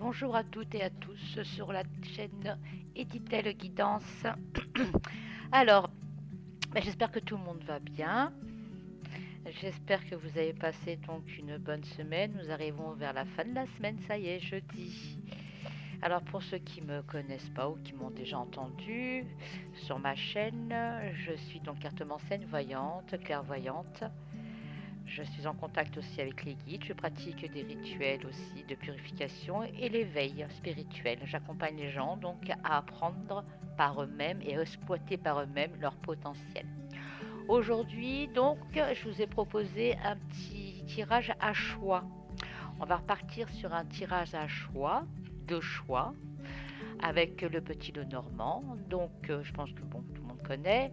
Bonjour à toutes et à tous sur la chaîne Editel Guidance. Alors, j'espère que tout le monde va bien. J'espère que vous avez passé donc une bonne semaine. Nous arrivons vers la fin de la semaine, ça y est, jeudi. Alors pour ceux qui ne me connaissent pas ou qui m'ont déjà entendu sur ma chaîne, je suis donc cartomancienne voyante, clairvoyante. Je suis en contact aussi avec les guides, je pratique des rituels aussi de purification et l'éveil spirituel. J'accompagne les gens donc à apprendre par eux-mêmes et à exploiter par eux-mêmes leur potentiel. Aujourd'hui donc je vous ai proposé un petit tirage à choix. On va repartir sur un tirage à choix, de choix, avec le petit Lenormand. Donc je pense que bon, tout le monde connaît.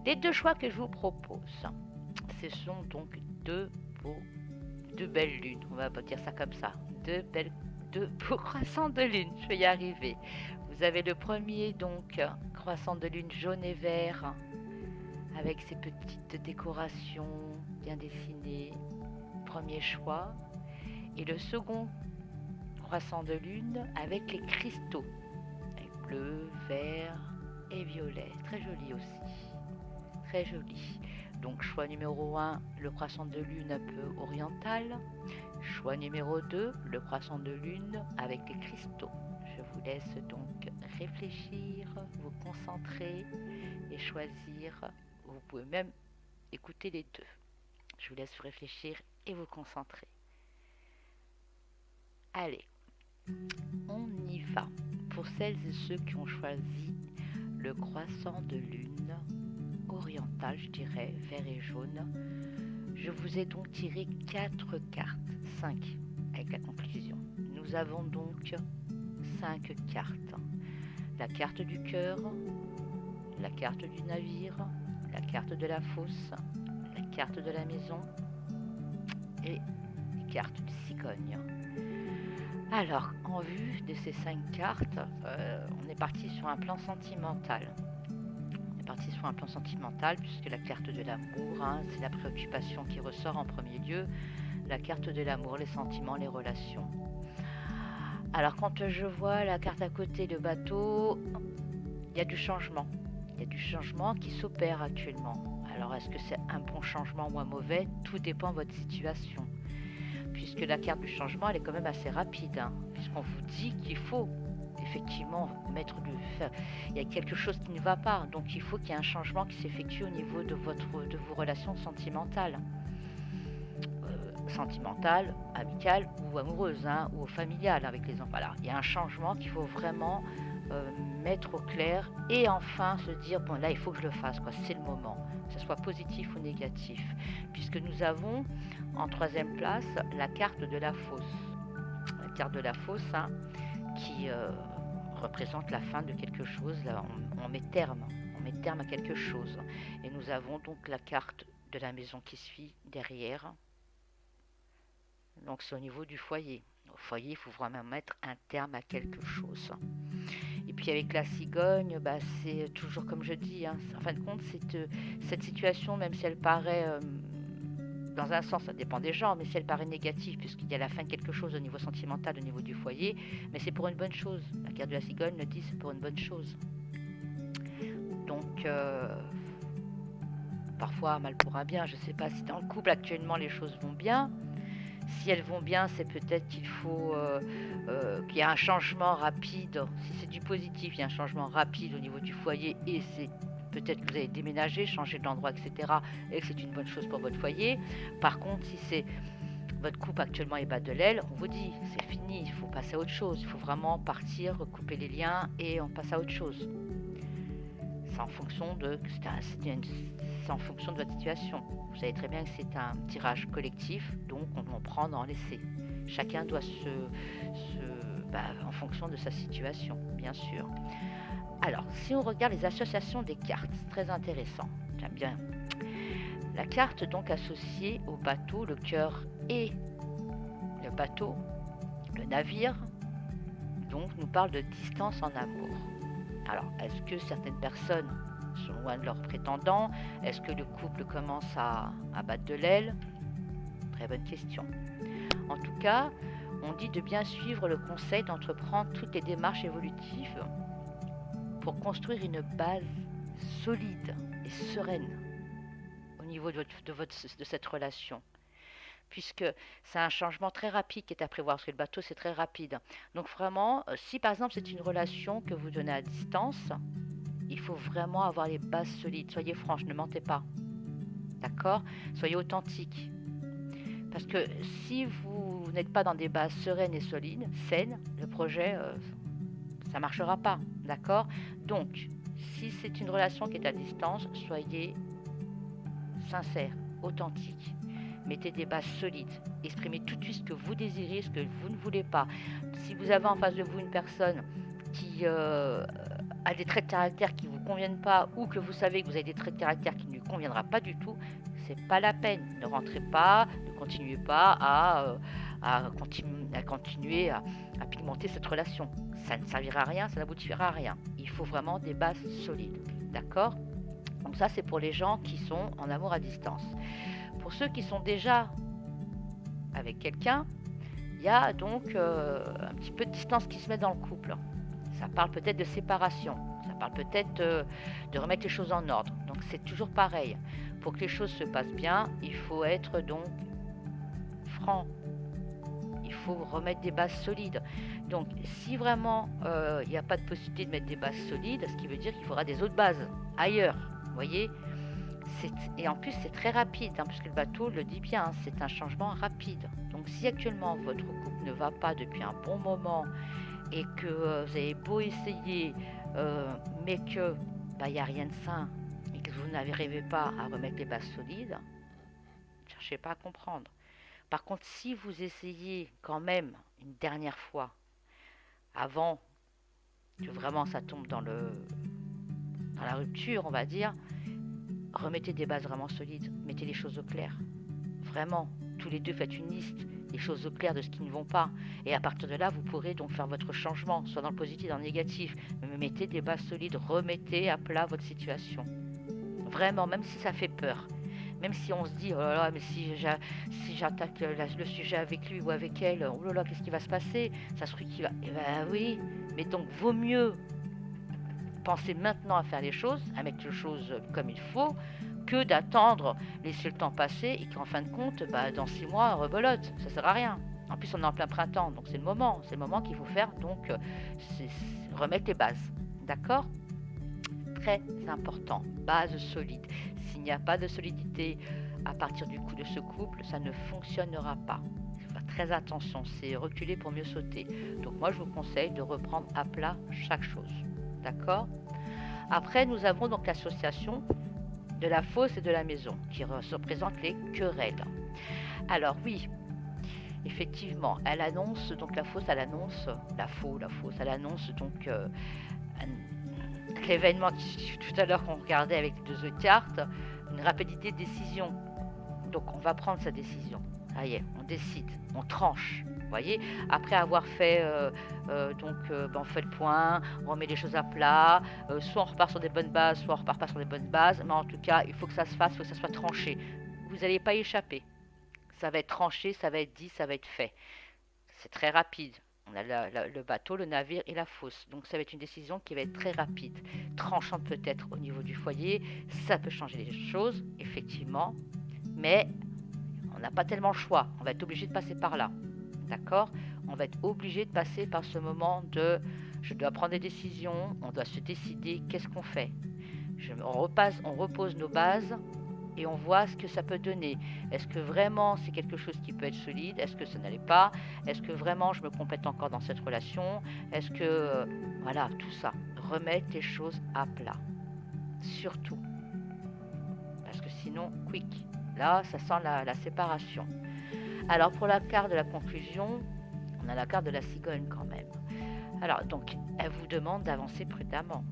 Les deux choix que je vous propose, ce sont donc beaux, deux belles lunes, on va dire ça comme ça. Deux beaux croissants de lune, je vais y arriver. Vous avez le premier donc croissant de lune jaune et vert avec ses petites décorations bien dessinées, premier choix. Et le second croissant de lune avec les cristaux, avec bleu, vert et violet, très joli aussi. Très joli. Donc choix numéro 1, le croissant de lune un peu oriental. Choix numéro 2, le croissant de lune avec les cristaux. Je vous laisse donc réfléchir, vous concentrer et choisir. Vous pouvez même écouter les deux. Je vous laisse réfléchir et vous concentrer. Allez, on y va. Pour celles et ceux qui ont choisi le croissant de lune oriental, je dirais, vert et jaune, je vous ai donc tiré 4 cartes, 5 avec la conclusion. Nous avons donc 5 cartes. La carte du cœur, la carte du navire, la carte de la fosse, la carte de la maison et les cartes du cigogne. Alors, en vue de ces 5 cartes, on est parti sur un plan sentimental. Sur un plan sentimental, puisque la carte de l'amour, c'est la préoccupation qui ressort en premier lieu. La carte de l'amour, les sentiments, les relations. Alors quand je vois la carte à côté, le bateau, il y a du changement. Il y a du changement qui s'opère actuellement. Alors est-ce que c'est un bon changement ou un mauvais? Tout dépend de votre situation. Puisque la carte du changement, elle est quand même assez rapide. Puisqu'on vous dit qu'il faut effectivement il y a quelque chose qui ne va pas, donc il faut qu'il y ait un changement qui s'effectue au niveau de vos relations sentimentales, amicales ou amoureuses, ou familiales avec les enfants. Voilà, il y a un changement qu'il faut vraiment mettre au clair et enfin se dire bon là il faut que je le fasse, quoi, c'est le moment, que ce soit positif ou négatif, puisque nous avons en troisième place la carte de la fosse. La carte de la fosse, qui représente la fin de quelque chose. Là, on met terme à quelque chose. Et nous avons donc la carte de la maison qui suit derrière. Donc c'est au niveau du foyer. Au foyer, il faut vraiment mettre un terme à quelque chose. Et puis avec la cigogne, c'est toujours comme je dis, en fin de compte, cette situation, même si elle paraît dans un sens, ça dépend des gens, mais si elle paraît négative, puisqu'il y a la fin de quelque chose au niveau sentimental, au niveau du foyer, mais c'est pour une bonne chose. La carte de la cigogne le dit, c'est pour une bonne chose. Donc, parfois, mal pour un bien. Je ne sais pas si dans le couple actuellement les choses vont bien. Si elles vont bien, c'est peut-être qu'il faut qu'il y ait un changement rapide. Si c'est du positif, il y a un changement rapide au niveau du foyer et c'est peut-être que vous allez déménager, changer d'endroit, etc. et que c'est une bonne chose pour votre foyer. Par contre, si c'est votre couple actuellement est bas de l'aile, on vous dit c'est fini, il faut passer à autre chose. Il faut vraiment partir, couper les liens et on passe à autre chose. C'est en fonction de votre situation. Vous savez très bien que c'est un tirage collectif, donc on en prend, on en laisser. Chacun doit en fonction de sa situation, bien sûr. Alors, si on regarde les associations des cartes, c'est très intéressant. J'aime bien. La carte donc associée au bateau, le cœur et le bateau, le navire, donc nous parle de distance en amour. Alors, est-ce que certaines personnes sont loin de leurs prétendants? Est-ce que le couple commence à battre de l'aile? Très bonne question. En tout cas, On dit de bien suivre le conseil d'entreprendre toutes les démarches évolutives pour construire une base solide et sereine au niveau de cette relation. Puisque c'est un changement très rapide qui est à prévoir, parce que le bateau c'est très rapide. Donc vraiment, si par exemple c'est une relation que vous donnez à distance, il faut vraiment avoir les bases solides. Soyez franche, ne mentez pas. D'accord? Soyez authentique. Parce que si vous n'êtes pas dans des bases sereines et solides, saines, le projet, ça ne marchera pas. D'accord? Donc, si c'est une relation qui est à distance, soyez sincère, authentique. Mettez des bases solides. Exprimez tout de suite ce que vous désirez, ce que vous ne voulez pas. Si vous avez en face de vous une personne qui a des traits de caractère qui ne vous conviennent pas, ou que vous savez que vous avez des traits de caractère qui ne lui conviendra pas du tout, c'est pas la peine. Ne rentrez pas, ne continuez pas à continuer à pigmenter cette relation. Ça ne servira à rien, ça n'aboutira à rien. Il faut vraiment des bases solides. D'accord? Donc ça, c'est pour les gens qui sont en amour à distance. Pour ceux qui sont déjà avec quelqu'un, il y a donc un petit peu de distance qui se met dans le couple. Ça parle peut-être de séparation, ça parle peut-être de remettre les choses en ordre. Donc c'est toujours pareil. Pour que les choses se passent bien, il faut être donc franc. Il faut remettre des bases solides. Donc si vraiment il n'y a pas de possibilité de mettre des bases solides, ce qui veut dire qu'il faudra des autres bases ailleurs. Vous voyez? Et en plus c'est très rapide, puisque le bateau le dit bien, c'est un changement rapide. Donc si actuellement votre couple ne va pas depuis un bon moment et que vous avez beau essayer, mais que il n'y a rien de sain et que vous n'arrivez pas à remettre les bases solides, ne cherchez pas à comprendre. Par contre, si vous essayez quand même une dernière fois, avant que vraiment ça tombe dans la rupture, on va dire, remettez des bases vraiment solides, mettez les choses au clair. Vraiment, tous les deux faites une liste, les choses au clair de ce qui ne vont pas. Et à partir de là, vous pourrez donc faire votre changement, soit dans le positif, dans le négatif. Mais mettez des bases solides, remettez à plat votre situation. Vraiment, même si ça fait peur. Même si on se dit, oh là là, mais si j'attaque le sujet avec lui ou avec elle, oh là là, qu'est-ce qui va se passer? Ça se trouve qu'il va... Eh ben oui, mais donc vaut mieux penser maintenant à faire les choses, à mettre les choses comme il faut, que d'attendre, laisser le temps passer et qu'en fin de compte, dans 6 mois, rebelote. Ça sert à rien. En plus, on est en plein printemps, donc c'est le moment qu'il faut faire, donc c'est remettre les bases. D'accord? Très important, base solide. S'il n'y a pas de solidité à partir du coup de ce couple, ça ne fonctionnera pas. Il faut faire très attention, c'est reculer pour mieux sauter. Donc moi, je vous conseille de reprendre à plat chaque chose. D'accord? Après, nous avons donc l'association de la fosse et de la maison qui représente les querelles. Alors oui, effectivement, elle annonce, donc la fosse, elle annonce, la fosse, elle annonce donc l'événement tout à l'heure qu'on regardait avec les deux autres cartes, une rapidité de décision. Donc on va prendre sa décision. Ça y est, on décide, on tranche. Vous voyez, après avoir fait on fait le point, on remet les choses à plat, soit on repart sur des bonnes bases, soit on repart pas sur des bonnes bases, mais en tout cas, il faut que ça se fasse, il faut que ça soit tranché. Vous n'allez pas y échapper. Ça va être tranché, ça va être dit, ça va être fait. C'est très rapide. On a le bateau, le navire et la fosse. Donc ça va être une décision qui va être très rapide. Tranchante peut-être au niveau du foyer. Ça peut changer les choses, effectivement. Mais on n'a pas tellement le choix. On va être obligé de passer par là. D'accord? On va être obligé de passer par ce moment de je dois prendre des décisions, on doit se décider qu'est-ce qu'on fait. On repose nos bases et on voit ce que ça peut donner. Est-ce que vraiment c'est quelque chose qui peut être solide? Est-ce que ça n'allait pas? Est-ce que vraiment je me complète encore dans cette relation? Est-ce que... voilà, tout ça. Remettre les choses à plat. Surtout. Parce que sinon, quick. Là, ça sent la séparation. Alors pour la carte de la conclusion, on a la carte de la cigogne quand même. Alors donc, elle vous demande d'avancer prudemment.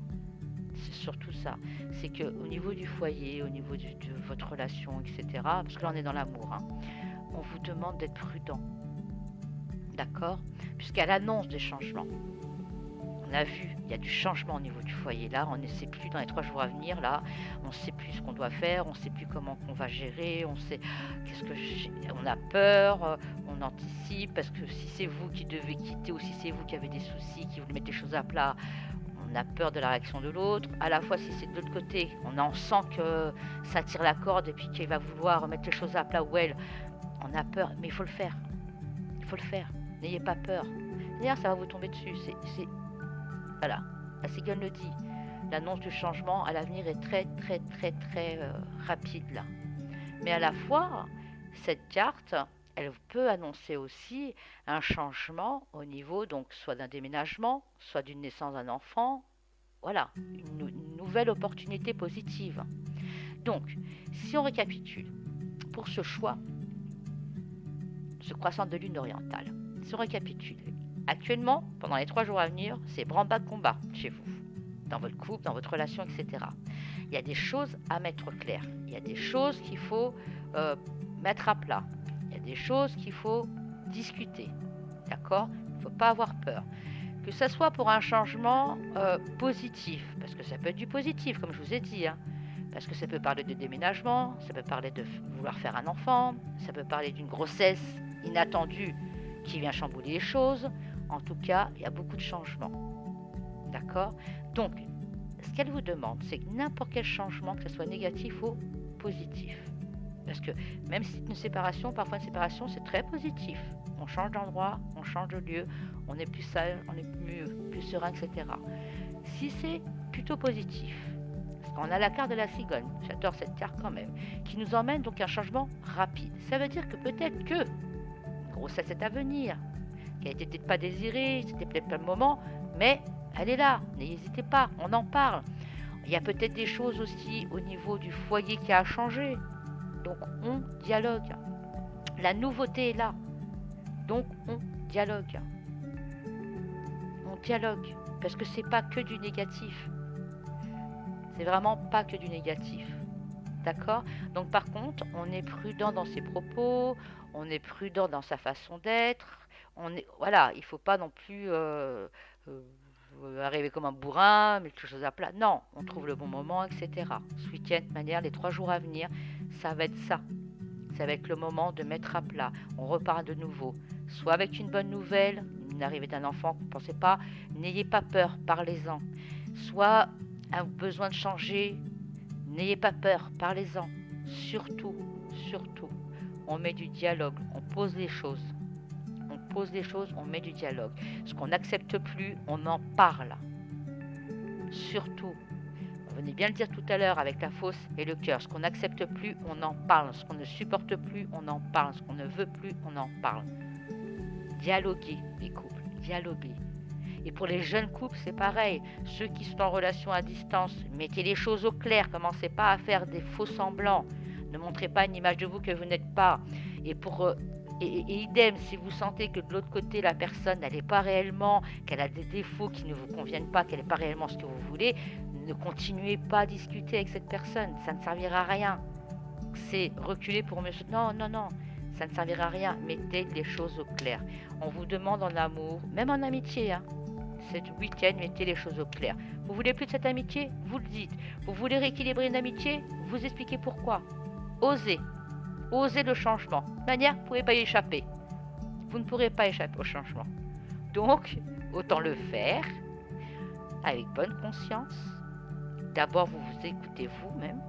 C'est surtout ça. C'est qu'au niveau du foyer, au niveau de votre relation, etc., parce que là on est dans l'amour, on vous demande d'être prudent. D'accord? Puisqu'elle annonce des changements. On a vu, il y a du changement au niveau du foyer. Là, on ne sait plus dans les 3 jours à venir. Là, on ne sait plus ce qu'on doit faire. On ne sait plus comment on va gérer. On sait on a peur. On anticipe parce que si c'est vous qui devez quitter ou si c'est vous qui avez des soucis, qui voulez mettre les choses à plat, on a peur de la réaction de l'autre. À la fois, si c'est de l'autre côté, on en sent que ça tire la corde et puis qu'il va vouloir mettre les choses à plat ou elle, on a peur. Mais il faut le faire. Il faut le faire. N'ayez pas peur. D'ailleurs, ça va vous tomber dessus. Voilà, la cigogne le dit. L'annonce du changement à l'avenir est très rapide là. Mais à la fois, cette carte, elle peut annoncer aussi un changement au niveau donc soit d'un déménagement, soit d'une naissance d'un enfant. Voilà, une nouvelle opportunité positive. Donc, si on récapitule, pour ce choix, ce croissant de lune orientale, si on récapitule, actuellement, pendant les 3 jours à venir, c'est branle-bas de combat chez vous, dans votre couple, dans votre relation, etc. Il y a des choses à mettre au clair. Il y a des choses qu'il faut mettre à plat. Il y a des choses qu'il faut discuter. D'accord? Il ne faut pas avoir peur. Que ce soit pour un changement positif, parce que ça peut être du positif, comme je vous ai dit, hein, parce que ça peut parler de déménagement, ça peut parler de vouloir faire un enfant, ça peut parler d'une grossesse inattendue qui vient chambouler les choses. En tout cas, il y a beaucoup de changements. D'accord? Donc, ce qu'elle vous demande, c'est que n'importe quel changement, que ce soit négatif ou positif. Parce que même si c'est une séparation, parfois une séparation, c'est très positif. On change d'endroit, on change de lieu, on est plus sage, on est plus serein, etc. Si c'est plutôt positif, parce qu'on a la carte de la cigogne, j'adore cette carte quand même, qui nous emmène donc à un changement rapide. Ça veut dire que peut-être que une grossesse est à venir, qui a été peut-être pas désirée, c'était peut-être pas le moment, mais elle est là, n'hésitez pas, on en parle. Il y a peut-être des choses aussi au niveau du foyer qui a changé, donc on dialogue. La nouveauté est là, donc on dialogue. On dialogue, parce que c'est pas que du négatif. C'est vraiment pas que du négatif. D'accord? Donc par contre, on est prudent dans ses propos, on est prudent dans sa façon d'être. Voilà, il faut pas non plus arriver comme un bourrin, mettre les choses à plat. Non, on trouve le bon moment, etc. Ce week-end, de manière, les 3 jours à venir, ça va être ça. Ça va être le moment de mettre à plat. On repart de nouveau. Soit avec une bonne nouvelle, une arrivée d'un enfant que vous ne pensez pas, n'ayez pas peur, parlez-en. Soit un besoin de changer, n'ayez pas peur, parlez-en. Surtout, on met du dialogue, on pose les choses. On pose les choses, on met du dialogue. Ce qu'on n'accepte plus, on en parle. Surtout, vous venez bien le dire tout à l'heure avec la fosse et le cœur. Ce qu'on n'accepte plus, on en parle. Ce qu'on ne supporte plus, on en parle. Ce qu'on ne veut plus, on en parle. Dialoguer, les couples, dialoguer. Et pour les jeunes couples, c'est pareil. Ceux qui sont en relation à distance, mettez les choses au clair. Commencez pas à faire des faux semblants. Ne montrez pas une image de vous que vous n'êtes pas. Et idem, si vous sentez que de l'autre côté, la personne, elle n'est pas réellement, qu'elle a des défauts qui ne vous conviennent pas, qu'elle n'est pas réellement ce que vous voulez, ne continuez pas à discuter avec cette personne. Ça ne servira à rien. C'est reculer pour mieux... Non, ça ne servira à rien. Mettez les choses au clair. On vous demande en amour, même en amitié, hein, ce week-end, mettez les choses au clair. Vous voulez plus de cette amitié? Vous le dites. Vous voulez rééquilibrer une amitié? Vous expliquez pourquoi. Osez. Osez le changement. De manière, vous ne pouvez pas y échapper. Vous ne pourrez pas échapper au changement. Donc, autant le faire avec bonne conscience. D'abord, vous vous écoutez vous-même.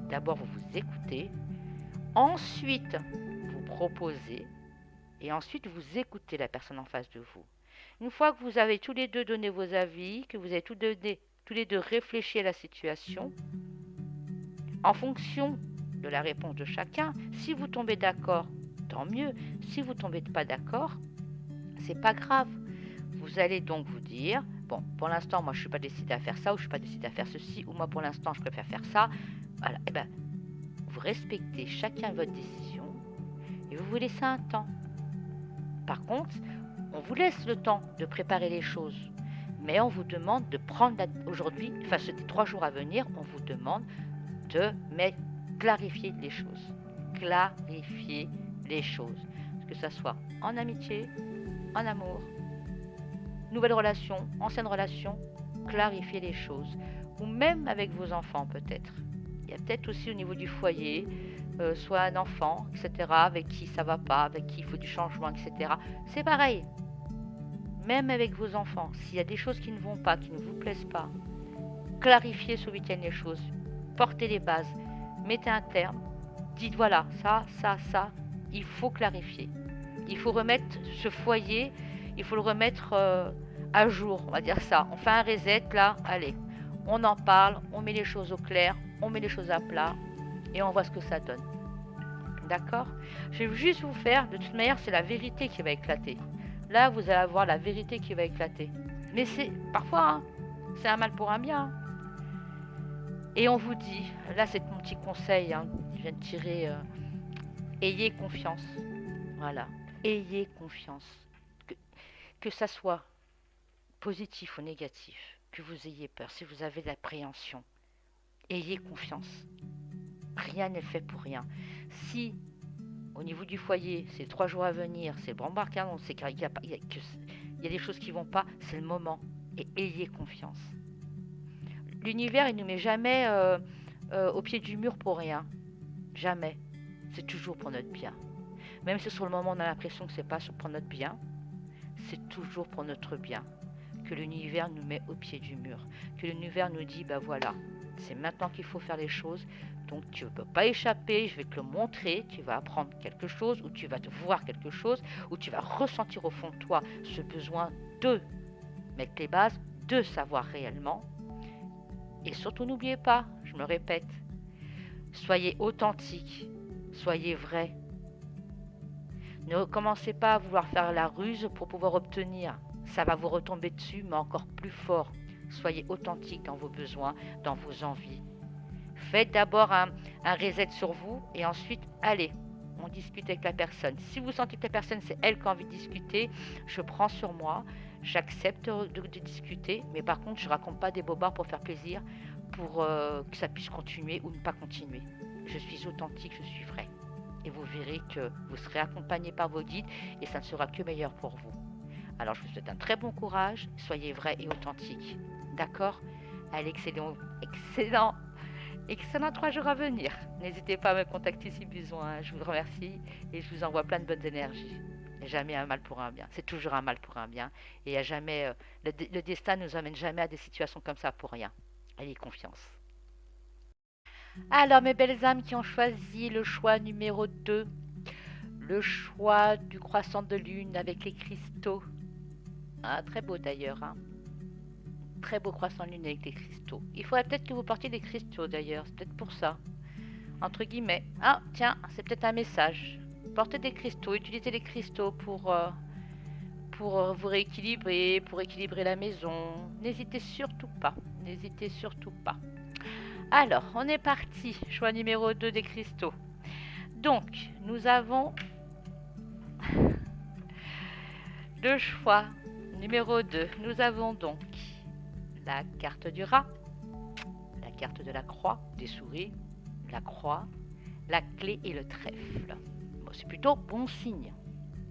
D'abord, vous vous écoutez. Ensuite, vous proposez. Et ensuite, vous écoutez la personne en face de vous. Une fois que vous avez tous les deux donné vos avis, que vous avez tous les deux réfléchi à la situation, en fonction de la réponse de chacun, si vous tombez d'accord, tant mieux. Si vous ne tombez pas d'accord, c'est pas grave. Vous allez donc vous dire, bon, pour l'instant, moi, je ne suis pas décidée à faire ça, ou je ne suis pas décidée à faire ceci, ou moi, pour l'instant, je préfère faire ça. Voilà, et bien, vous respectez chacun votre décision, et vous vous laissez un temps. Par contre, on vous laisse le temps de préparer les choses, mais on vous demande de prendre aujourd'hui, enfin, ces 3 jours à venir, on vous demande de clarifier les choses. Clarifier les choses. Que ce soit en amitié, en amour, nouvelle relation, ancienne relation, clarifiez les choses. Ou même avec vos enfants peut-être. Il y a peut-être aussi au niveau du foyer, soit un enfant, etc., avec qui ça va pas, avec qui il faut du changement, etc. C'est pareil. Même avec vos enfants, s'il y a des choses qui ne vont pas, qui ne vous plaisent pas, clarifiez ce week-end les choses. Portez les bases. Mettez un terme. Dites voilà, ça, il faut clarifier. Il faut remettre ce foyer, il faut le remettre à jour, on va dire ça. On fait un reset là, allez. On en parle, on met les choses au clair, on met les choses à plat et on voit ce que ça donne. D'accord? Je vais juste vous faire, de toute manière, c'est la vérité qui va éclater. Là, vous allez avoir la vérité qui va éclater. Mais c'est parfois, hein, c'est un mal pour un bien. Et on vous dit, là c'est mon petit conseil, hein, je viens de tirer, ayez confiance. Voilà, ayez confiance. Que ça soit positif ou négatif, que vous ayez peur, si vous avez de l'appréhension, ayez confiance. Rien n'est fait pour rien. Si au niveau du foyer, c'est 3 jours à venir, c'est bombardier, c'est qu'il y a des choses qui ne vont pas, c'est le moment. Et ayez confiance. L'univers, il ne nous met jamais au pied du mur pour rien. Jamais. C'est toujours pour notre bien. Même si sur le moment on a l'impression que c'est pas pour notre bien, c'est toujours pour notre bien. Que l'univers nous met au pied du mur. Que l'univers nous dit, bah voilà, c'est maintenant qu'il faut faire les choses. Donc tu ne peux pas échapper, je vais te le montrer, tu vas apprendre quelque chose, ou tu vas te voir quelque chose, ou tu vas ressentir au fond de toi ce besoin de mettre les bases, de savoir réellement. Et surtout n'oubliez pas, je me répète, soyez authentique, soyez vrai. Ne commencez pas à vouloir faire la ruse pour pouvoir obtenir. Ça va vous retomber dessus, mais encore plus fort. Soyez authentique dans vos besoins, dans vos envies. Faites d'abord un reset sur vous et ensuite, allez, on discute avec la personne. Si vous sentez que la personne, c'est elle qui a envie de discuter, je prends sur moi, j'accepte de discuter, mais par contre, je ne raconte pas des bobards pour faire plaisir, pour que ça puisse continuer ou ne pas continuer. Je suis authentique, je suis vrai. Et vous verrez que vous serez accompagné par vos guides et ça ne sera que meilleur pour vous. Alors, je vous souhaite un très bon courage, soyez vrai et authentique. D'accord? Allez, excellent 3 jours à venir. N'hésitez pas à me contacter si besoin. Je vous remercie et je vous envoie plein de bonnes énergies. Il n'y a jamais un mal pour un bien. C'est toujours un mal pour un bien. Et il y a jamais, le destin ne nous amène jamais à des situations comme ça pour rien. Ayez confiance. Alors, mes belles âmes qui ont choisi le choix numéro 2, le choix du croissant de lune avec les cristaux. Ah, très beau d'ailleurs, hein. Très beau croissant de lune avec des cristaux. Il faudrait peut-être que vous portiez des cristaux d'ailleurs, c'est peut-être pour ça. Entre guillemets. Ah, tiens, c'est peut-être un message. Portez des cristaux, utilisez les cristaux pour vous rééquilibrer, pour équilibrer la maison. N'hésitez surtout pas. N'hésitez surtout pas. Alors, on est parti. Choix numéro 2 des cristaux. Donc, nous avons le choix numéro 2. Nous avons donc la carte du rat, la carte de la croix, des souris, la croix, la clé et le trèfle. Bon, c'est plutôt bon signe.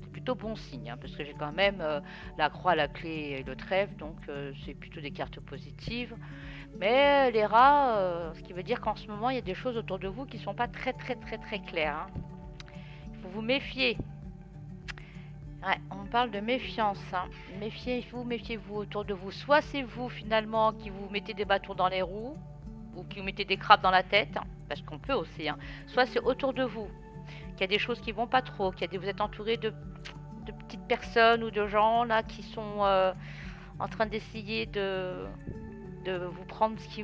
C'est plutôt bon signe, hein, parce que j'ai quand même la croix, la clé et le trèfle, donc c'est plutôt des cartes positives. Mais les rats, ce qui veut dire qu'en ce moment, il y a des choses autour de vous qui ne sont pas très claires. Hein. Il faut vous méfier. Ouais, on parle de méfiance. Hein. Méfiez-vous autour de vous. Soit c'est vous finalement qui vous mettez des bâtons dans les roues, ou qui vous mettez des crabes dans la tête, hein, parce qu'on peut aussi. Hein. Soit c'est autour de vous, qu'il y a des choses qui vont pas trop, vous êtes entouré de petites personnes ou de gens là qui sont en train d'essayer de vous prendre ce qui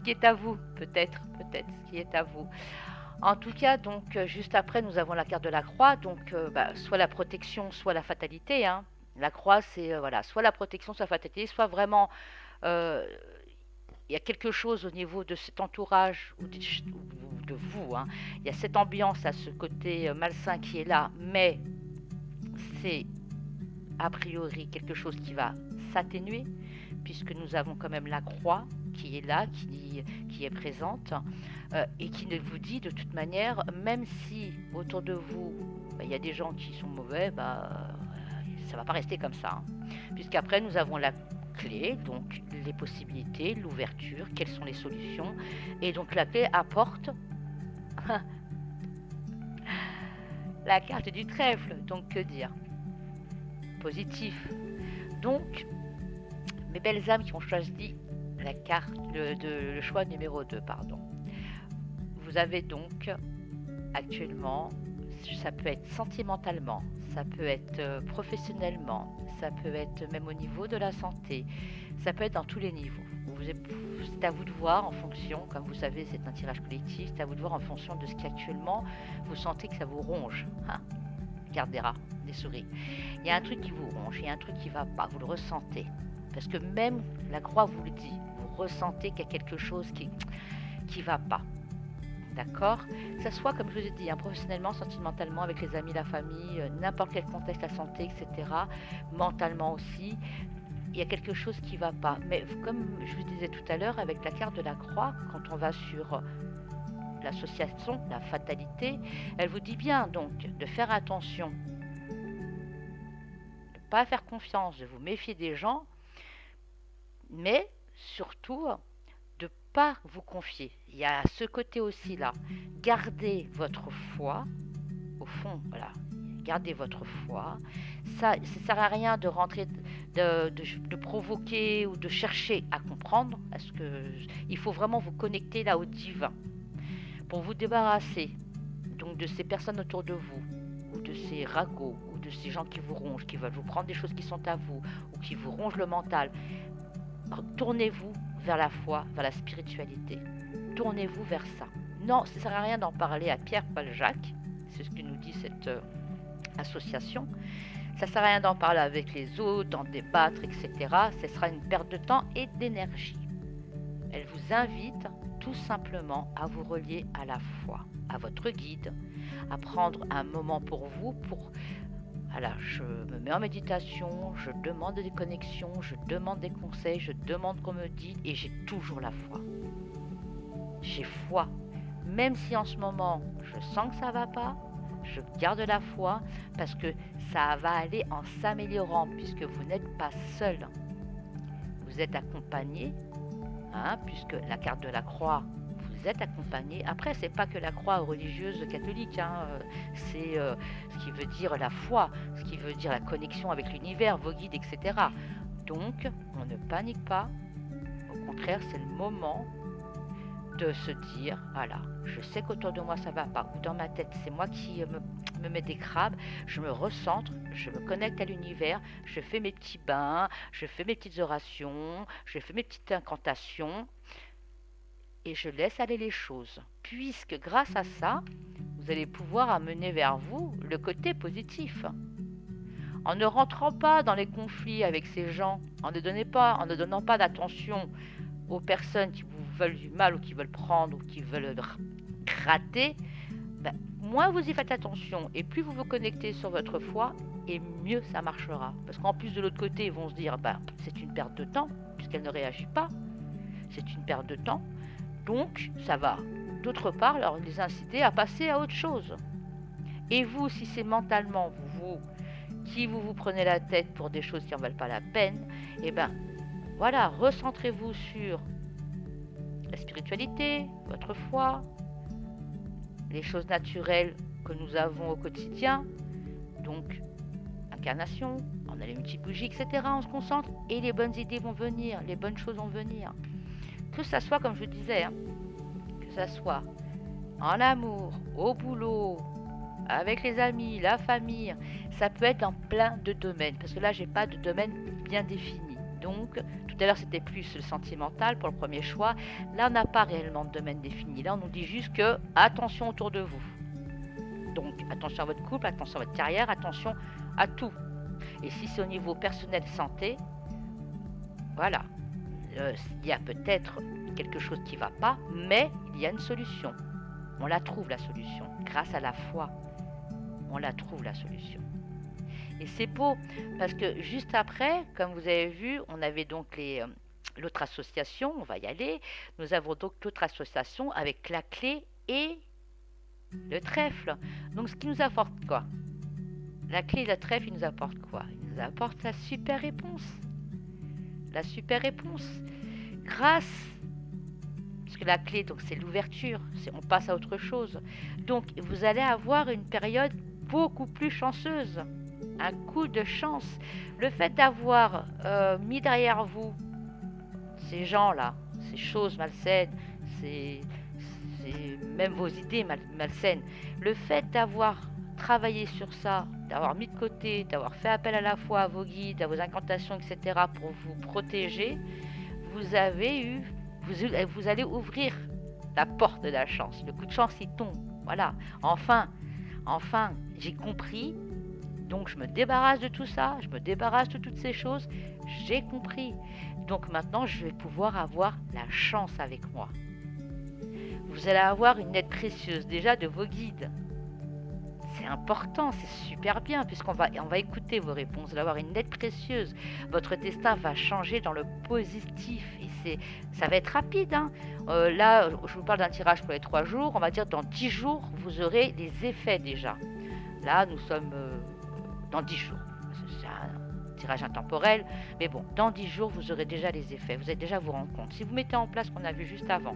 est à vous, peut-être, ce qui est à vous. En tout cas, donc, juste après, nous avons la carte de la croix, donc, soit la protection, soit la fatalité, hein. La croix, c'est, voilà, soit la protection, soit la fatalité, soit vraiment, il y a quelque chose au niveau de cet entourage, ou de vous, hein. Il y a cette ambiance, à ce côté malsain qui est là, mais c'est a priori quelque chose qui va s'atténuer, puisque nous avons quand même la croix qui est là, qui est présente, et qui ne vous dit de toute manière, même si autour de vous, il y a des gens qui sont mauvais, ça va pas rester comme ça, hein. Puisqu'après, nous avons la clé, donc les possibilités, l'ouverture, quelles sont les solutions. Et donc la clé apporte la carte du trèfle. Donc que dire? Positif. Donc, mes belles âmes qui ont choisi la carte, le choix numéro 2, pardon. Vous avez donc actuellement, ça peut être sentimentalement, ça peut être professionnellement, ça peut être même au niveau de la santé, ça peut être dans tous les niveaux. C'est à vous de voir en fonction, comme vous savez, c'est un tirage collectif, c'est à vous de voir en fonction de ce qui actuellement vous sentez que ça vous ronge. Hein, carte des rats, des souris. Il y a un truc qui vous ronge, il y a un truc qui va pas, vous le ressentez. Parce que même la croix vous le dit, vous ressentez qu'il y a quelque chose qui va pas. D'accord? Que ce soit, comme je vous ai dit, hein, professionnellement, sentimentalement, avec les amis, la famille, n'importe quel contexte, la santé, etc. Mentalement aussi, il y a quelque chose qui ne va pas. Mais comme je vous disais tout à l'heure, avec la carte de la croix, quand on va sur l'association, la fatalité, elle vous dit bien donc de faire attention, de ne pas faire confiance, de vous méfier des gens, mais surtout de ne pas vous confier. Il y a ce côté aussi là. Gardez votre foi, au fond, voilà. Gardez votre foi. Ça ne sert à rien de rentrer, de provoquer ou de chercher à comprendre, parce que il faut vraiment vous connecter là au divin pour vous débarrasser donc de ces personnes autour de vous, ou de ces ragots, ou de ces gens qui vous rongent, qui veulent vous prendre des choses qui sont à vous, ou qui vous rongent le mental. Tournez-vous vers la foi, vers la spiritualité. Tournez-vous vers ça. Non, ça ne sert à rien d'en parler à Pierre, Paul, Jacques. C'est ce que nous dit cette association. Ça ne sert à rien d'en parler avec les autres, d'en débattre, etc. Ce sera une perte de temps et d'énergie. Elle vous invite tout simplement à vous relier à la foi, à votre guide, à prendre un moment pour vous, voilà, je me mets en méditation, je demande des connexions, je demande des conseils, je demande qu'on me dise et j'ai toujours la foi. J'ai foi. Même si en ce moment, je sens que ça ne va pas, je garde la foi parce que ça va aller en s'améliorant puisque vous n'êtes pas seul. Vous êtes accompagné, hein, puisque la carte de la croix, vous êtes accompagné. Après, c'est pas que la croix religieuse catholique, hein, c'est ce qui veut dire la foi, ce qui veut dire la connexion avec l'univers, vos guides, etc. Donc, on ne panique pas. Au contraire, c'est le moment de se dire, voilà, je sais qu'autour de moi ça va pas, ou dans ma tête, c'est moi qui me mets des crabes, je me recentre, je me connecte à l'univers, je fais mes petits bains, je fais mes petites orations, je fais mes petites incantations, et je laisse aller les choses. Puisque grâce à ça, vous allez pouvoir amener vers vous le côté positif. En ne rentrant pas dans les conflits avec ces gens, en ne donnant pas d'attention aux personnes qui vous veulent du mal ou qui veulent prendre ou qui veulent gratter, moins vous y faites attention et plus vous vous connectez sur votre foi et mieux ça marchera. Parce qu'en plus de l'autre côté, ils vont se dire c'est une perte de temps puisqu'elle ne réagit pas. C'est une perte de temps. Donc ça va d'autre part leur les inciter à passer à autre chose. Et vous, si c'est mentalement vous prenez la tête pour des choses qui n'en valent pas la peine, voilà, recentrez-vous sur la spiritualité, votre foi, les choses naturelles que nous avons au quotidien, donc incarnation, on a les multi-bougies, etc. On se concentre et les bonnes idées vont venir, les bonnes choses vont venir. Que ça soit, comme je disais, hein, que ça soit en amour, au boulot, avec les amis, la famille, ça peut être en plein de domaines, parce que là, j'ai pas de domaine bien défini. Donc, tout à l'heure, c'était plus le sentimental pour le premier choix. Là, on n'a pas réellement de domaine défini. Là, on nous dit juste que attention autour de vous. Donc, attention à votre couple, attention à votre carrière, attention à tout. Et si c'est au niveau personnel santé, voilà, il y a peut-être quelque chose qui ne va pas, mais il y a une solution. On la trouve, la solution. Grâce à la foi, on la trouve, la solution. Et c'est beau, parce que juste après, comme vous avez vu, on avait donc l'autre association, on va y aller. Nous avons donc l'autre association avec la clé et le trèfle. Donc ce qui nous apporte quoi? La clé et le trèfle, il nous apporte quoi? Il vous apporte la super réponse. La super réponse. Grâce, parce que la clé, donc c'est l'ouverture, on passe à autre chose. Donc vous allez avoir une période beaucoup plus chanceuse, un coup de chance. Le fait d'avoir mis derrière vous ces gens-là, ces choses malsaines, ces, même vos idées malsaines, le fait d'avoir travaillé sur ça, d'avoir mis de côté, d'avoir fait appel à la fois à vos guides, à vos incantations, etc., pour vous protéger, vous avez eu, vous allez ouvrir la porte de la chance. Le coup de chance, il tombe. Voilà. Enfin, j'ai compris. Donc, je me débarrasse de tout ça. Je me débarrasse de toutes ces choses. J'ai compris. Donc, maintenant, je vais pouvoir avoir la chance avec moi. Vous allez avoir une aide précieuse déjà de vos guides. C'est important, c'est super bien, puisqu'on va écouter vos réponses, vous allez avoir une aide précieuse. Votre destin va changer dans le positif, et ça va être rapide. Hein. Là, je vous parle d'un tirage pour les 3 jours, on va dire dans 10 jours, vous aurez les effets déjà. Là, nous sommes dans 10 jours. C'est un tirage intemporel, mais bon, dans 10 jours, vous aurez déjà les effets, vous allez déjà vous rendre compte. Si vous mettez en place ce qu'on a vu juste avant,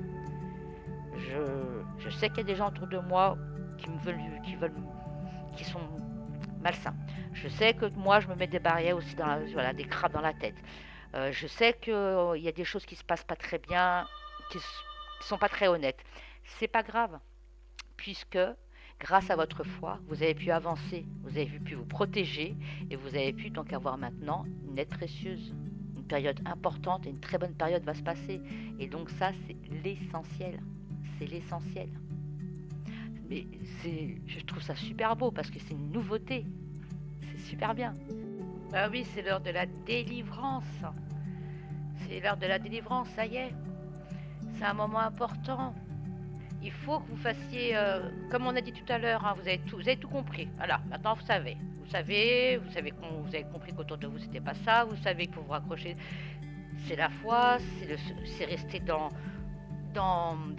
je sais qu'il y a des gens autour de moi qui sont malsains. Je sais que moi, je me mets des barrières aussi, voilà, des crabes dans la tête. Je sais qu'il y a des choses qui se passent pas très bien, qui sont pas très honnêtes. C'est pas grave, puisque grâce à votre foi, vous avez pu avancer, vous avez pu vous protéger, et vous avez pu donc avoir maintenant une aide précieuse. Une période importante et une très bonne période va se passer. Et donc ça, c'est l'essentiel. C'est l'essentiel. Mais je trouve ça super beau parce que c'est une nouveauté. C'est super bien. Ah oui, c'est l'heure de la délivrance. C'est l'heure de la délivrance, ça y est. C'est un moment important. Il faut que vous fassiez, comme on a dit tout à l'heure, hein, vous avez tout compris. Voilà, maintenant vous savez. Vous avez compris qu'autour de vous c'était pas ça. Vous savez que pour vous raccrocher, c'est la foi, c'est rester dans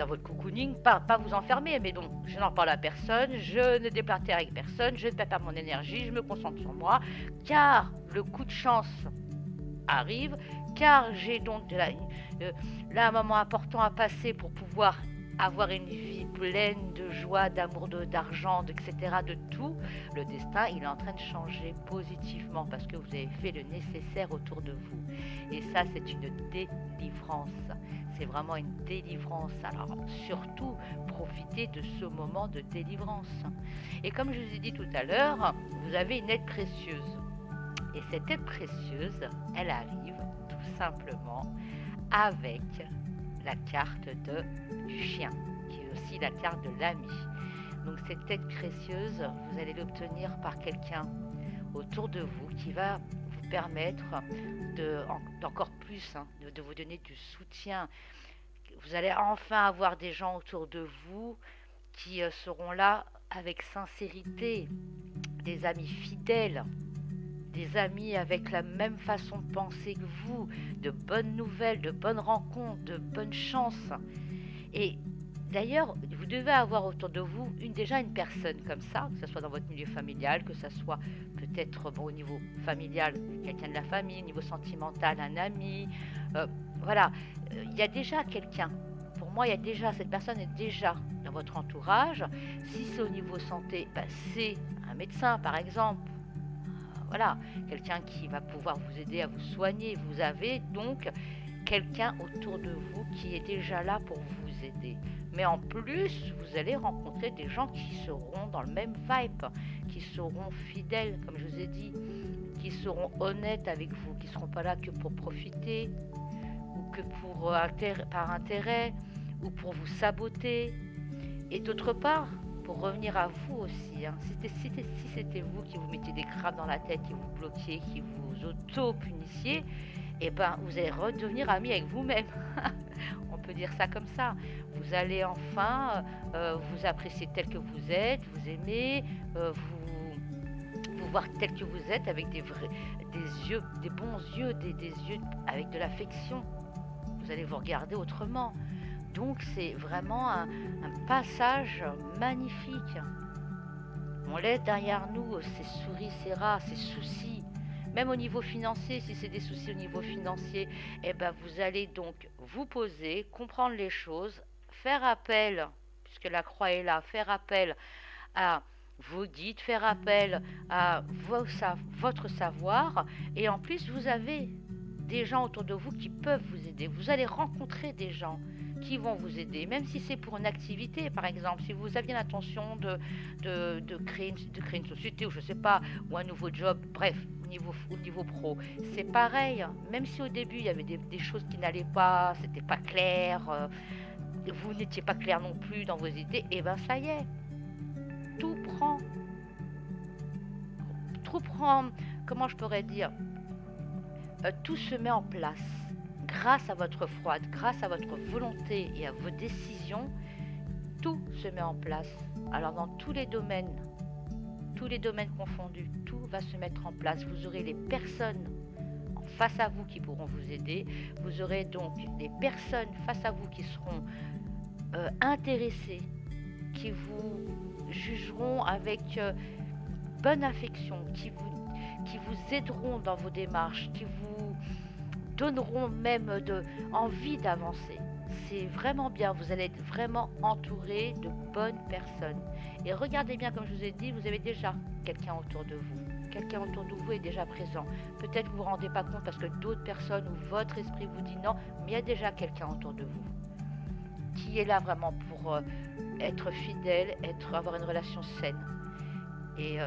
votre cocooning, pas vous enfermer, mais donc je n'en parle à personne, je ne départais avec personne, je ne perds pas mon énergie, je me concentre sur moi, car le coup de chance arrive, car j'ai donc là un moment important à passer pour pouvoir avoir une vie pleine de joie, d'amour, d'argent, etc., de tout. Le destin, il est en train de changer positivement parce que vous avez fait le nécessaire autour de vous. Et ça, c'est une délivrance. C'est vraiment une délivrance. Alors, surtout, profitez de ce moment de délivrance. Et comme je vous ai dit tout à l'heure, vous avez une aide précieuse. Et cette aide précieuse, elle arrive tout simplement avec la carte du chien, qui est aussi la carte de l'ami. Donc cette aide précieuse, vous allez l'obtenir par quelqu'un autour de vous qui va vous permettre d'encore plus, hein, de vous donner du soutien. Vous allez enfin avoir des gens autour de vous qui seront là avec sincérité, des amis fidèles, des amis avec la même façon de penser que vous, de bonnes nouvelles, de bonnes rencontres, de bonnes chances. Et d'ailleurs, vous devez avoir autour de vous déjà une personne comme ça, que ce soit dans votre milieu familial, que ce soit peut-être au niveau familial, quelqu'un de la famille, au niveau sentimental, un ami. Voilà, il y a déjà quelqu'un. Pour moi, cette personne est déjà dans votre entourage. Si c'est au niveau santé, c'est un médecin par exemple. Voilà, quelqu'un qui va pouvoir vous aider à vous soigner. Vous avez donc quelqu'un autour de vous qui est déjà là pour vous aider. Mais en plus, vous allez rencontrer des gens qui seront dans le même vibe, qui seront fidèles, comme je vous ai dit, qui seront honnêtes avec vous, qui ne seront pas là que pour profiter, ou que par intérêt, ou pour vous saboter. Et d'autre part, pour revenir à vous aussi, hein, si c'était vous qui vous mettiez des crabes dans la tête, qui vous bloquiez, qui vous auto-punissiez, et vous allez redevenir amis avec vous-même. On peut dire ça comme ça. Vous allez enfin vous apprécier tel que vous êtes, vous aimer, vous voir tel que vous êtes avec des yeux, des bons yeux, des yeux avec de l'affection. Vous allez vous regarder autrement. Donc c'est vraiment un passage magnifique. On laisse derrière nous ces souris, ces rats, ces soucis. Même au niveau financier, si c'est des soucis au niveau financier, eh ben vous allez donc vous poser, comprendre les choses, faire appel, puisque la croix est là, faire appel à vos guides, faire appel à votre savoir. Et en plus, vous avez des gens autour de vous qui peuvent vous aider. Vous allez rencontrer des gens qui vont vous aider, même si c'est pour une activité, par exemple, si vous aviez l'intention de créer une société, ou je sais pas, ou un nouveau job, bref, au niveau pro, c'est pareil, même si au début il y avait des choses qui n'allaient pas, c'était pas clair, vous n'étiez pas clair non plus dans vos idées, et ben ça y est, tout prend, tout prend, comment je pourrais dire, tout se met en place. Grâce à votre foi, grâce à votre volonté et à vos décisions, tout se met en place. Alors dans tous les domaines confondus, tout va se mettre en place. Vous aurez les personnes face à vous qui pourront vous aider. Vous aurez donc des personnes face à vous qui seront intéressées, qui vous jugeront avec bonne affection, qui vous aideront dans vos démarches, qui vous donneront même envie d'avancer. C'est vraiment bien, vous allez être vraiment entouré de bonnes personnes. Et regardez bien, comme je vous ai dit, vous avez déjà quelqu'un autour de vous. Quelqu'un autour de vous est déjà présent. Peut-être vous ne vous rendez pas compte parce que d'autres personnes ou votre esprit vous dit non, mais il y a déjà quelqu'un autour de vous qui est là vraiment pour être fidèle, avoir une relation saine. Et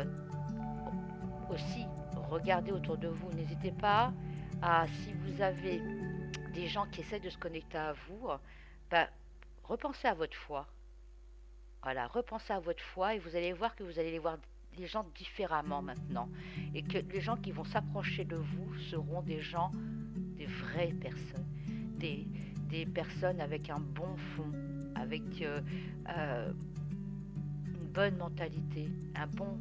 aussi, regardez autour de vous. N'hésitez pas à, si vous avez des gens qui essaient de se connecter à vous, bah, repensez à votre foi. Voilà, repensez à votre foi et vous allez voir que vous allez voir les gens différemment maintenant. Et que les gens qui vont s'approcher de vous seront des gens, des vraies personnes. Des personnes avec un bon fond, avec une bonne mentalité, un bon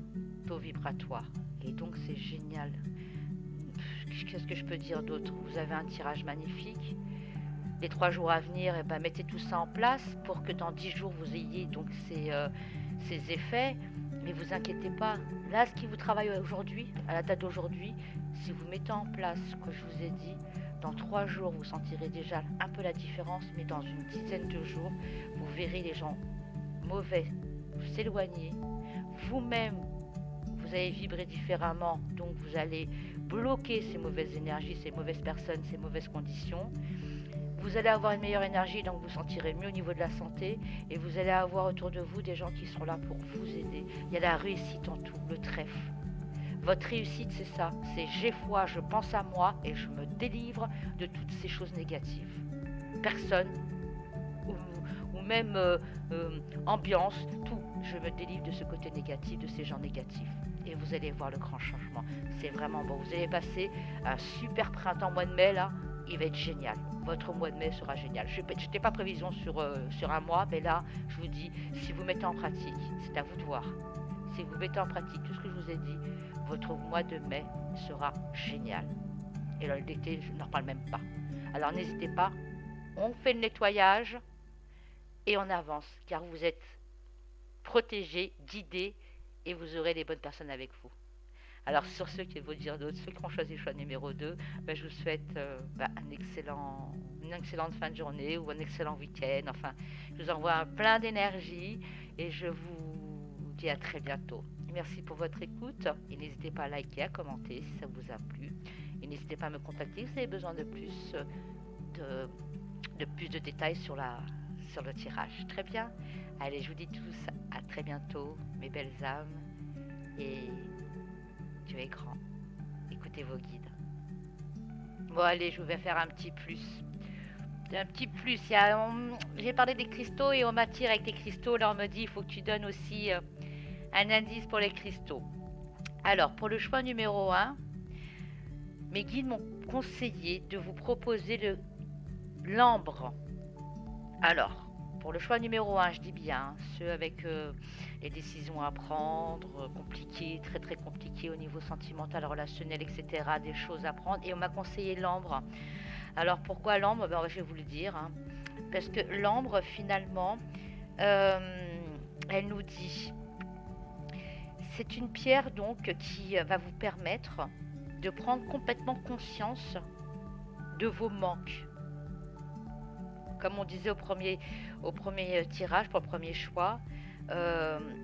taux vibratoire. Et donc c'est génial. Qu'est-ce que je peux dire d'autre? Vous avez un tirage magnifique. Les 3 jours à venir, eh ben, mettez tout ça en place pour que dans 10 jours vous ayez donc ces effets. Mais vous inquiétez pas. Là, ce qui vous travaille aujourd'hui, à la date d'aujourd'hui, si vous mettez en place ce que je vous ai dit, dans 3 jours, vous sentirez déjà un peu la différence, mais dans une dizaine de jours, vous verrez les gens mauvais s'éloigner. Vous-même, vous allez vibrer différemment, donc vous allez bloquer ces mauvaises énergies, ces mauvaises personnes, ces mauvaises conditions. Vous allez avoir une meilleure énergie, donc vous sentirez mieux au niveau de la santé. Et vous allez avoir autour de vous des gens qui seront là pour vous aider. Il y a la réussite en tout, le trèfle. Votre réussite, c'est ça. C'est j'ai foi, je pense à moi et je me délivre de toutes ces choses négatives. Personne, ou même ambiance, tout. Je me délivre de ce côté négatif, de ces gens négatifs. Et vous allez voir le grand changement. C'est vraiment bon. Vous allez passer un super printemps, mois de mai, là. Il va être génial. Votre mois de mai sera génial. Je n'étais pas prévision sur un mois, mais là, je vous dis, si vous mettez en pratique, c'est à vous de voir. Si vous mettez en pratique tout ce que je vous ai dit, votre mois de mai sera génial. Et l'été, je n'en parle même pas. Alors n'hésitez pas, on fait le nettoyage et on avance, car vous êtes protégés, guidés, et vous aurez les bonnes personnes avec vous. Alors sur ceux qui vont dire d'autres, ceux qui ont choisi le choix numéro 2, ben, je vous souhaite une excellente fin de journée ou un excellent week-end. Enfin, je vous envoie plein d'énergie et je vous dis à très bientôt. Merci pour votre écoute et n'hésitez pas à liker, à commenter si ça vous a plu. Et n'hésitez pas à me contacter si vous avez besoin de plus de détails sur le tirage. Très bien. Allez, je vous dis tous à très bientôt, mes belles âmes. Et Dieu est grand. Écoutez vos guides. Bon, allez, je vais faire un petit plus. Un petit plus. J'ai parlé des cristaux et on m'attire avec les cristaux. Là, on me dit il faut que tu donnes aussi un indice pour les cristaux. Alors, pour le choix numéro 1, mes guides m'ont conseillé de vous proposer l'ambre. Alors, pour le choix numéro 1, je dis bien, ceux avec les décisions à prendre, compliquées, très très compliquées au niveau sentimental, relationnel, etc., des choses à prendre. Et on m'a conseillé l'ambre. Alors pourquoi l'ambre? Ben, je vais vous le dire. Hein. Parce que l'ambre, finalement, elle nous dit, c'est une pierre donc qui va vous permettre de prendre complètement conscience de vos manques. Comme on disait au premier tirage, pour le premier choix,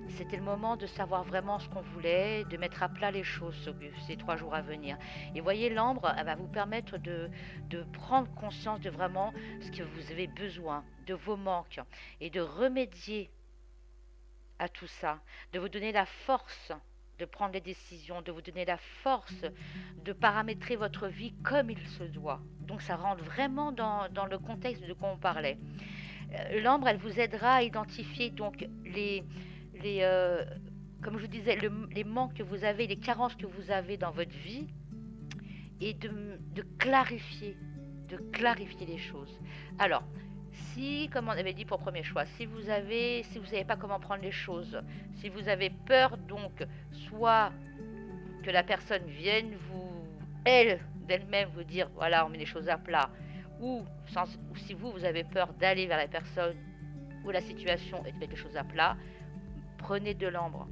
c'était le moment de savoir vraiment ce qu'on voulait, de mettre à plat les choses ces 3 jours à venir. Et voyez, l'ambre, elle va vous permettre de prendre conscience de vraiment ce que vous avez besoin, de vos manques, et de remédier à tout ça, de vous donner la force de prendre les décisions, de vous donner la force de paramétrer votre vie comme il se doit. Donc ça rentre vraiment dans le contexte de quoi on parlait. L'ambre, elle vous aidera à identifier donc les comme je vous disais, les manques que vous avez, les carences que vous avez dans votre vie, et de clarifier les choses. Alors, si, comme on avait dit pour premier choix, si vous savez pas comment prendre les choses, si vous avez peur, donc, soit que la personne vienne d'elle-même vous dire, voilà, on met les choses à plat, ou si vous avez peur d'aller vers la personne ou la situation et de mettre les choses à plat, prenez de l'ambre,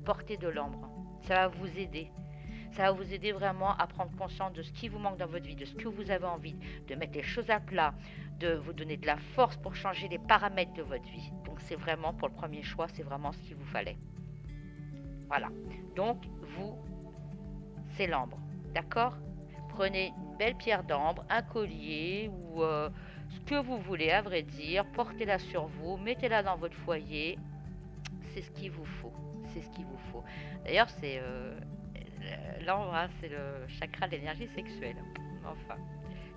portez de l'ambre. Ça va vous aider. Ça va vous aider vraiment à prendre conscience de ce qui vous manque dans votre vie, de ce que vous avez envie, de mettre les choses à plat, de vous donner de la force pour changer les paramètres de votre vie. Donc c'est vraiment, pour le premier choix, c'est vraiment ce qu'il vous fallait. Voilà. Donc vous, c'est l'ambre. D'accord? Prenez une belle pierre d'ambre, un collier ou ce que vous voulez, à vrai dire. Portez-la sur vous, mettez-la dans votre foyer. C'est ce qu'il vous faut. C'est ce qu'il vous faut. D'ailleurs, c'est l'ambre, hein, c'est le chakra de l'énergie sexuelle. Enfin,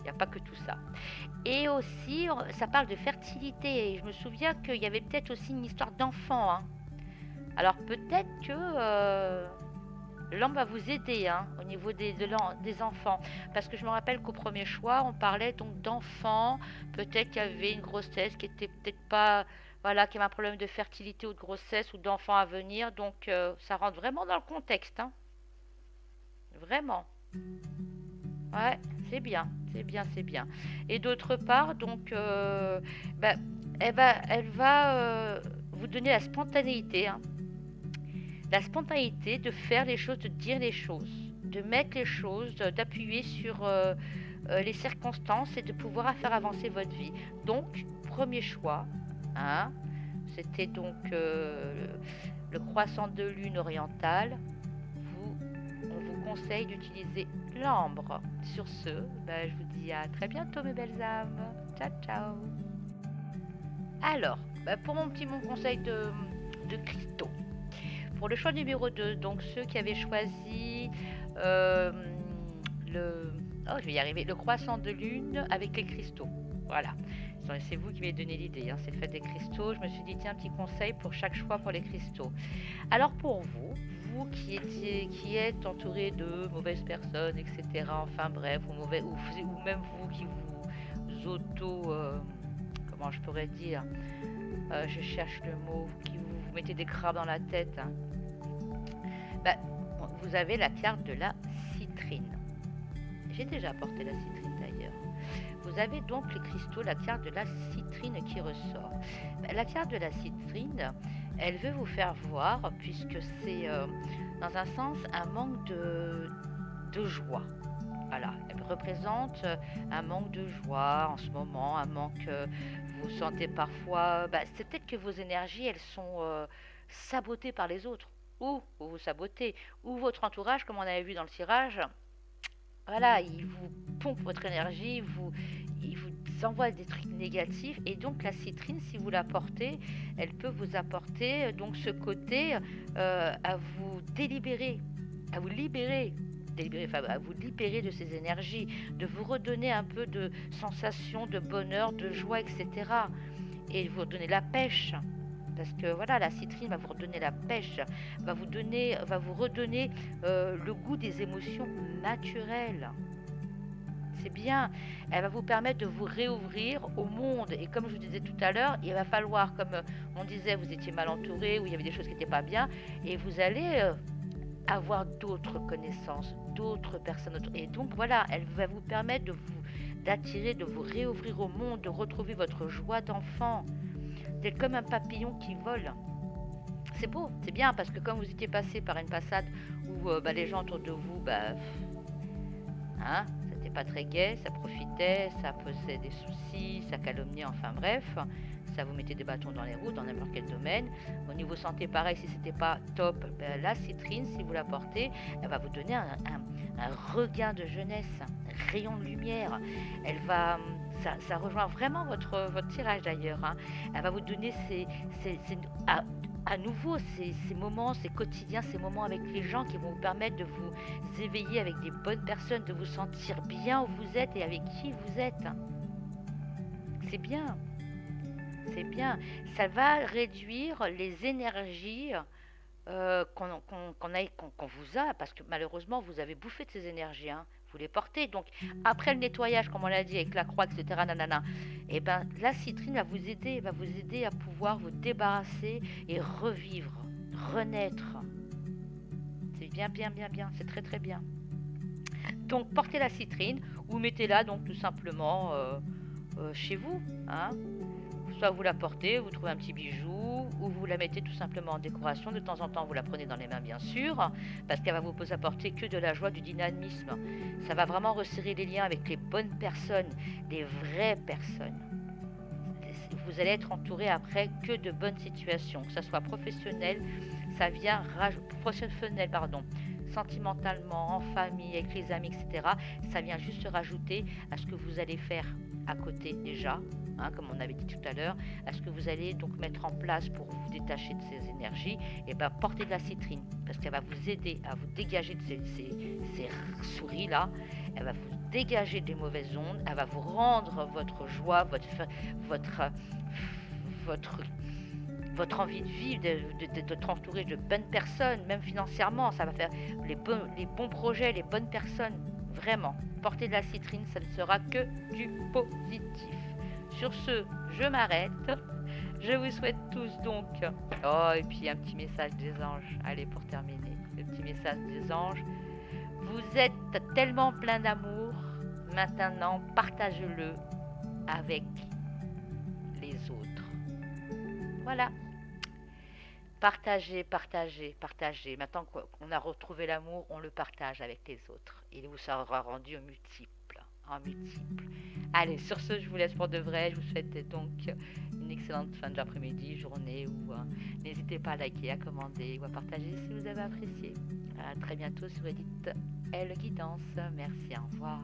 il n'y a pas que tout ça. Et aussi, ça parle de fertilité. Et je me souviens qu'il y avait peut-être aussi une histoire d'enfant. Hein. Alors peut-être que l'ambre va vous aider au niveau des enfants. Parce que je me rappelle qu'au premier choix, on parlait donc d'enfants. Peut-être qu'il y avait une grossesse qui était peut-être pas... Voilà, qu'il y avait un problème de fertilité ou de grossesse ou d'enfants à venir. Donc ça rentre vraiment dans le contexte. Hein. Vraiment. Ouais, c'est bien, c'est bien, c'est bien. Et d'autre part, donc, bah, elle va vous donner la spontanéité, hein. La spontanéité de faire les choses, de dire les choses, de mettre les choses, d'appuyer sur les circonstances et de pouvoir faire avancer votre vie. Donc, premier choix, hein, c'était donc le croissant de lune orientale. On vous conseille d'utiliser l'ambre. Sur ce, je vous dis à très bientôt mes belles âmes. Ciao ciao. Alors, pour mon conseil de cristaux. Pour le choix numéro 2, donc ceux qui avaient choisi je vais y arriver, le croissant de lune avec les cristaux. Voilà. C'est vous qui m'avez donné l'idée, c'est le fait des cristaux. Je me suis dit, tiens, un petit conseil pour chaque choix pour les cristaux. Alors pour vous qui êtes entouré de mauvaises personnes, etc., enfin bref, ou même vous qui vous comment je pourrais dire, je cherche le mot, qui vous mettez des crabes dans la tête, vous avez la carte de la citrine. J'ai déjà apporté la citrine d'ailleurs. Vous avez donc les cristaux, la carte de la citrine qui ressort. La carte de la citrine, elle veut vous faire voir, puisque c'est dans un sens un manque de joie. Voilà, elle représente un manque de joie en ce moment, un manque, vous sentez parfois, c'est peut-être que vos énergies, elles sont sabotées par les autres, ou vous vous sabotez, ou votre entourage, comme on avait vu dans le tirage, voilà, il vous pompe votre énergie, il vous envoie des trucs négatifs, et donc la citrine, si vous la portez, elle peut vous apporter donc ce côté à vous délibérer, à vous libérer, à vous libérer de ces énergies, de vous redonner un peu de sensation, de bonheur, de joie, etc. Et vous redonner la pêche. Parce que voilà, la citrine va vous redonner la pêche, va vous redonner le goût des émotions naturelles. C'est bien, elle va vous permettre de vous réouvrir au monde. Et comme je vous disais tout à l'heure, il va falloir, comme on disait, vous étiez mal entouré, ou il y avait des choses qui n'étaient pas bien, et vous allez avoir d'autres connaissances, d'autres personnes. Et donc voilà, elle va vous permettre d'attirer, de vous réouvrir au monde, de retrouver votre joie d'enfant. D'être comme un papillon qui vole. C'est beau, c'est bien, parce que comme vous étiez passé par une passade où les gens autour de vous, Hein, c'était pas très gai, ça profitait, ça posait des soucis, ça calomniait, enfin bref, ça vous mettait des bâtons dans les roues dans n'importe quel domaine. Au niveau santé, pareil, si c'était pas top, ben, la citrine, si vous la portez, elle va vous donner un regain de jeunesse, un rayon de lumière. Elle va, ça rejoint vraiment votre tirage d'ailleurs, hein. Elle va vous donner à nouveau ces moments, ces quotidiens, ces moments avec les gens qui vont vous permettre de vous éveiller avec des bonnes personnes, de vous sentir bien où vous êtes et avec qui vous êtes. C'est bien, c'est bien. Ça va réduire les énergies qu'on vous a, parce que malheureusement, vous avez bouffé de ces énergies, hein. Vous les portez. Donc, après le nettoyage, comme on l'a dit, avec la croix, etc., nanana, et ben, la citrine va vous aider à pouvoir vous débarrasser et revivre, renaître. C'est bien, bien, bien, bien. C'est très, très bien. Donc, portez la citrine ou mettez-la donc tout simplement chez vous, hein. Soit vous la portez, vous trouvez un petit bijou, ou vous la mettez tout simplement en décoration. De temps en temps, vous la prenez dans les mains, bien sûr, parce qu'elle va vous apporter que de la joie, du dynamisme. Ça va vraiment resserrer les liens avec les bonnes personnes, les vraies personnes. Vous allez être entouré après que de bonnes situations, que ce soit professionnel, ça vient professionnel, pardon, sentimentalement, en famille, avec les amis, etc. Ça vient juste se rajouter à ce que vous allez faire à côté déjà, hein, comme on avait dit tout à l'heure, à ce que vous allez donc mettre en place pour vous détacher de ces énergies. Et bien portez de la citrine, parce qu'elle va vous aider à vous dégager de ces souris là. Elle va vous dégager des mauvaises ondes, elle va vous rendre votre joie, votre, votre, votre envie de vivre, de entouré de bonnes personnes, même financièrement. Ça va faire les bons projets, les bonnes personnes. Vraiment, porter de la citrine, ça ne sera que du positif. Sur ce, je m'arrête. Je vous souhaite tous donc... Oh, et puis un petit message des anges. Allez, pour terminer, le petit message des anges. Vous êtes tellement plein d'amour. Maintenant, partagez-le avec les autres. Voilà. Partagez, partagez, partagez. Maintenant qu'on a retrouvé l'amour, on le partage avec les autres. Il vous sera rendu en multiple. En multiple. Allez, sur ce, je vous laisse pour de vrai. Je vous souhaite donc une excellente fin de l'après-midi, journée. Ou n'hésitez pas à liker, à commander ou à partager si vous avez apprécié. À très bientôt sur Edith Elle Guidance. Merci, au revoir.